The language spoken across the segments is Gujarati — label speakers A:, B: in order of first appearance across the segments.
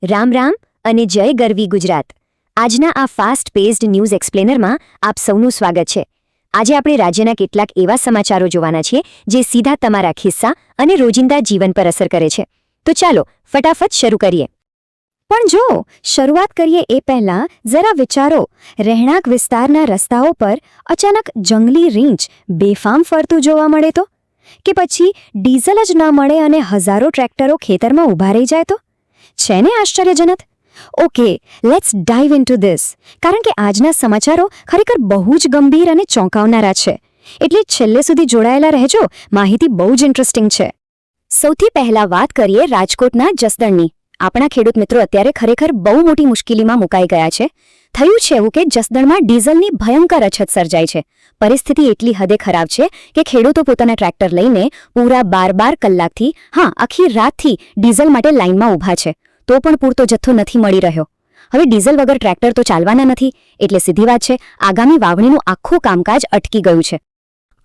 A: રામ રામ અને જય ગરવી ગુજરાત। આજના આ ફાસ્ટ પેસ્ડ ન્યૂઝ એક્સપ્લેનરમાં આપ સૌનું સ્વાગત છે। આજે આપણે રાજ્યના કેટલાક એવા સમાચારો જોવાના છીએ જે સીધા તમારા ખિસ્સા અને રોજિંદા જીવન પર અસર કરે છે। તો ચાલો ફટાફટ શરૂ કરીએ। પણ જો શરૂઆત કરીએ એ પહેલા જરા વિચારો, રહેણાંક વિસ્તારના રસ્તાઓ પર અચાનક જંગલી રીંછ બેફામ ફરતું જોવા મળે તો, કે પછી ડીઝલ જ ન મળે અને હજારો ટ્રેક્ટરો ખેતરમાં ઊભા રહી જાય તો? છે ને આશ્ચર્યજનક? Okay, let's dive into this, કારણ કે આજના સમાચારો ખરેખર બહુ જ ગંભીર અને ચોંકાવનારા છે, એટલે છેલ્લે સુધી જોડાયેલા રહેજો। માહિતી બહુ જ ઇન્ટરેસ્ટિંગ છે। સૌથી પહેલા વાત કરીએ રાજકોટના જસદણની। આપણા ખેડૂત મિત્રો અત્યારે ખરેખર બહુ મોટી મુશ્કેલીમાં મુકાઈ ગયા છે। થયું છે એવું કે જસદણમાં ડીઝલની ભયંકર અછત સર્જાઈ છે। પરિસ્થિતિ એટલી હદે ખરાબ છે કે ખેડૂતો પોતાના ટ્રેક્ટર લઈને પૂરા 12 કલાકથી, આખી રાતથી ડીઝલ માટે લાઇનમાં ઊભા છે, તો પણ પૂરતો જથ્થો નથી મળી રહ્યો। હવે ડીઝલ વગર ટ્રેક્ટર તો ચાલવાના નથી, એટલે સીધી વાત છે, આગામી વાવણીનું આખું કામકાજ અટકી ગયું છે।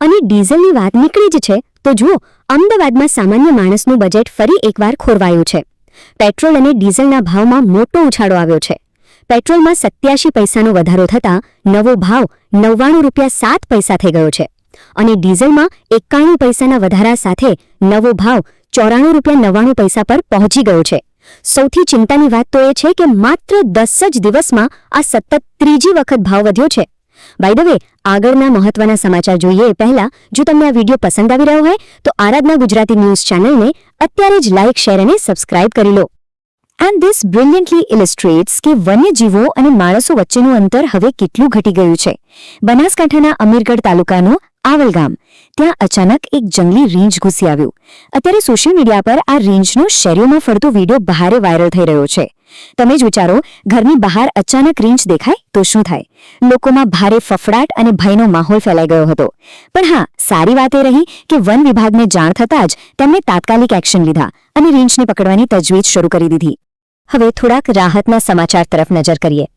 A: અને ડીઝલની વાત નીકળી જ છે તો જુઓ, અમદાવાદમાં સામાન્ય માણસનું બજેટ ફરી એકવાર ખોરવાયું છે। પેટ્રોલ અને ડીઝલના ભાવમાં મોટો ઉછાળો આવ્યો છે। પેટ્રોલમાં 87 પૈસાનો વધારો થતાં નવો ભાવ 99.07 રૂપિયા થઈ ગયો છે, અને ડીઝલમાં 91 પૈસાના વધારા સાથે નવો ભાવ 94.99 રૂપિયા પર પહોંચી ગયો છે। સૌથી ચિંતાની વાત તો એ છે કે માત્ર 10 જ દિવસમાં આ સતત ત્રીજી વખત ભાવ વધ્યો છે। બાય ધ વે, આગળના મહત્વના સમાચાર જોઈએ એ પહેલા જો તમને આ વિડીયો પસંદ આવી રહ્યો હોય તો આરાધના ગુજરાતી ન્યૂઝ ચેનલને અત્યારે જ લાઇક, શેર અને સબસ્ક્રાઇબ કરી લો। એન્ડ ધીસ બ્રિલિયન્ટલી ઇલિસ્ટ્રેટ્સ કે વન્યજીવો અને માણસો વચ્ચેનું અંતર હવે કેટલું ઘટી ગયું છે। બનાસકાંઠાના અમીરગઢ તાલુકાનું આવલ ગામ, ત્યાં અચાનક એક જંગલી રીંછ ઘૂસી આવ્યું। અત્યારે સોશિયલ મીડિયા પર આ રીંછનો શેરીઓમાં ફરતો વિડીયો ભારે વાયરલ થઈ રહ્યો છે। તમે જ વિચારો, ઘરની બહાર અચાનક રીંછ દેખાય તો શું થાય? લોકોમાં ભારે ફફડાટ અને ભયનો માહોલ ફેલાઈ ગયો હતો। પણ સારી વાત એ રહી કે વન વિભાગને જાણ થતાં જ તેમણે તાત્કાલિક એક્શન લીધા અને રીંછને પકડવાની તજવીજ શરૂ કરી દીધી। હવે થોડાક રાહતના સમાચાર તરફ નજર કરીએ।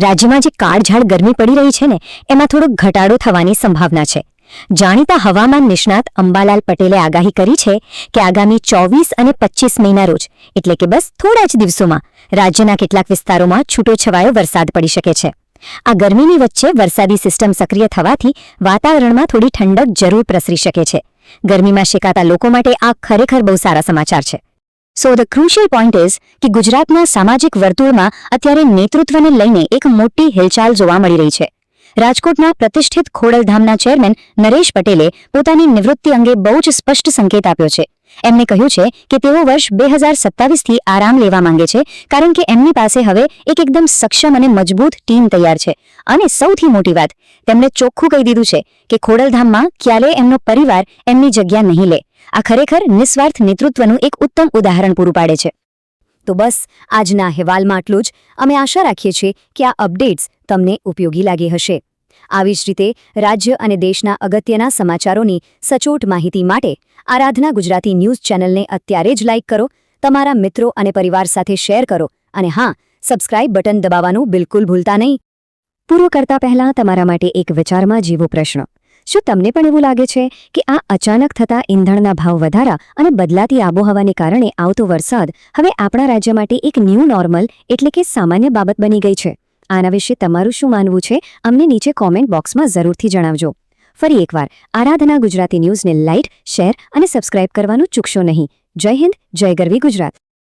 A: રાજ્યમાં જે કાળઝાળ ગરમી પડી રહી છે ને, એમાં થોડોક ઘટાડો થવાની સંભાવના છે। જાણીતા હવામાન નિષ્ણાત અંબાલાલ પટેલે આગાહી કરી છે કે આગામી 24 અને 25 મેના રોજ, એટલે કે બસ થોડા જ દિવસોમાં રાજ્યના કેટલાક વિસ્તારોમાં છૂટોછવાયો વરસાદ પડી શકે છે। આ ગરમીની વચ્ચે વરસાદી સિસ્ટમ સક્રિય થવાથી વાતાવરણમાં થોડી ઠંડક જરૂર પ્રસરી શકે છે। ગરમીમાં શેકાતા લોકો માટે આ ખરેખર બહુ સારા સમાચાર છે। સો ધ ક્રુશિયલ પોઈન્ટ ઇઝ કે ગુજરાતના સામાજિક વર્તુળમાં અત્યારે નેતૃત્વને લઈને એક મોટી હિલચાલ જોવા મળી રહી છે। રાજકોટના પ્રતિષ્ઠિત ખોડલધામના ચેરમેન નરેશ પટેલે પોતાની નિવૃત્તિ અંગે બહુ જ સ્પષ્ટ સંકેત આપ્યો છે। એમણે કહ્યું છે કે તેઓ વર્ષ 2027થી આરામ લેવા માંગે છે, કારણ કે એમની પાસે હવે એક એકદમ સક્ષમ અને મજબૂત ટીમ તૈયાર છે। અને સૌથી મોટી વાત, તેમણે ચોખ્ખું કહી દીધું છે કે ખોડલધામમાં ક્યારેય એમનો પરિવાર એમની જગ્યા નહીં લે। આ ખરેખર નિસ્વાર્થ નેતૃત્વનું એક ઉત્તમ ઉદાહરણ પૂરું પાડે છે। તો બસ આજના અહેવાલમાં આટલું જ। અમે આશા રાખીએ છીએ કે આ અપડેટ્સ તમને ઉપયોગી લાગી હશે। આવી જ રીતે રાજ્ય અને દેશના અગત્યના સમાચારોની સચોટ માહિતી માટે આરાધના ગુજરાતી ન્યૂઝ ચેનલને અત્યારે જ લાઇક કરો, તમારા મિત્રો અને પરિવાર સાથે શેર કરો, અને સબસ્ક્રાઇબ બટન દબાવવાનું બિલકુલ ભૂલતા નહીં। પૂરું કરતા પહેલા તમારા માટે એક વિચારમાં જીવો પ્રશ્ન: શું તમને પણ એવું લાગે છે કે આ અચાનક થતા ઈંધણના ભાવ વધારા અને બદલાતી આબોહવાને કારણે આવતો વરસાદ હવે આપણા રાજ્ય માટે એક ન્યૂ નોર્મલ, એટલે કે સામાન્ય બાબત બની ગઈ છે? આના વિશે તમારું શું માનવું છે અમને નીચે કોમેન્ટ બોક્સમાં જરૂરથી જણાવજો। ફરી એકવાર આરાધના ગુજરાતી ન્યૂઝને લાઇક, શેર અને સબસ્ક્રાઇબ કરવાનું ચૂકશો નહીં। જય હિન્દ, જય ગરવી ગુજરાત।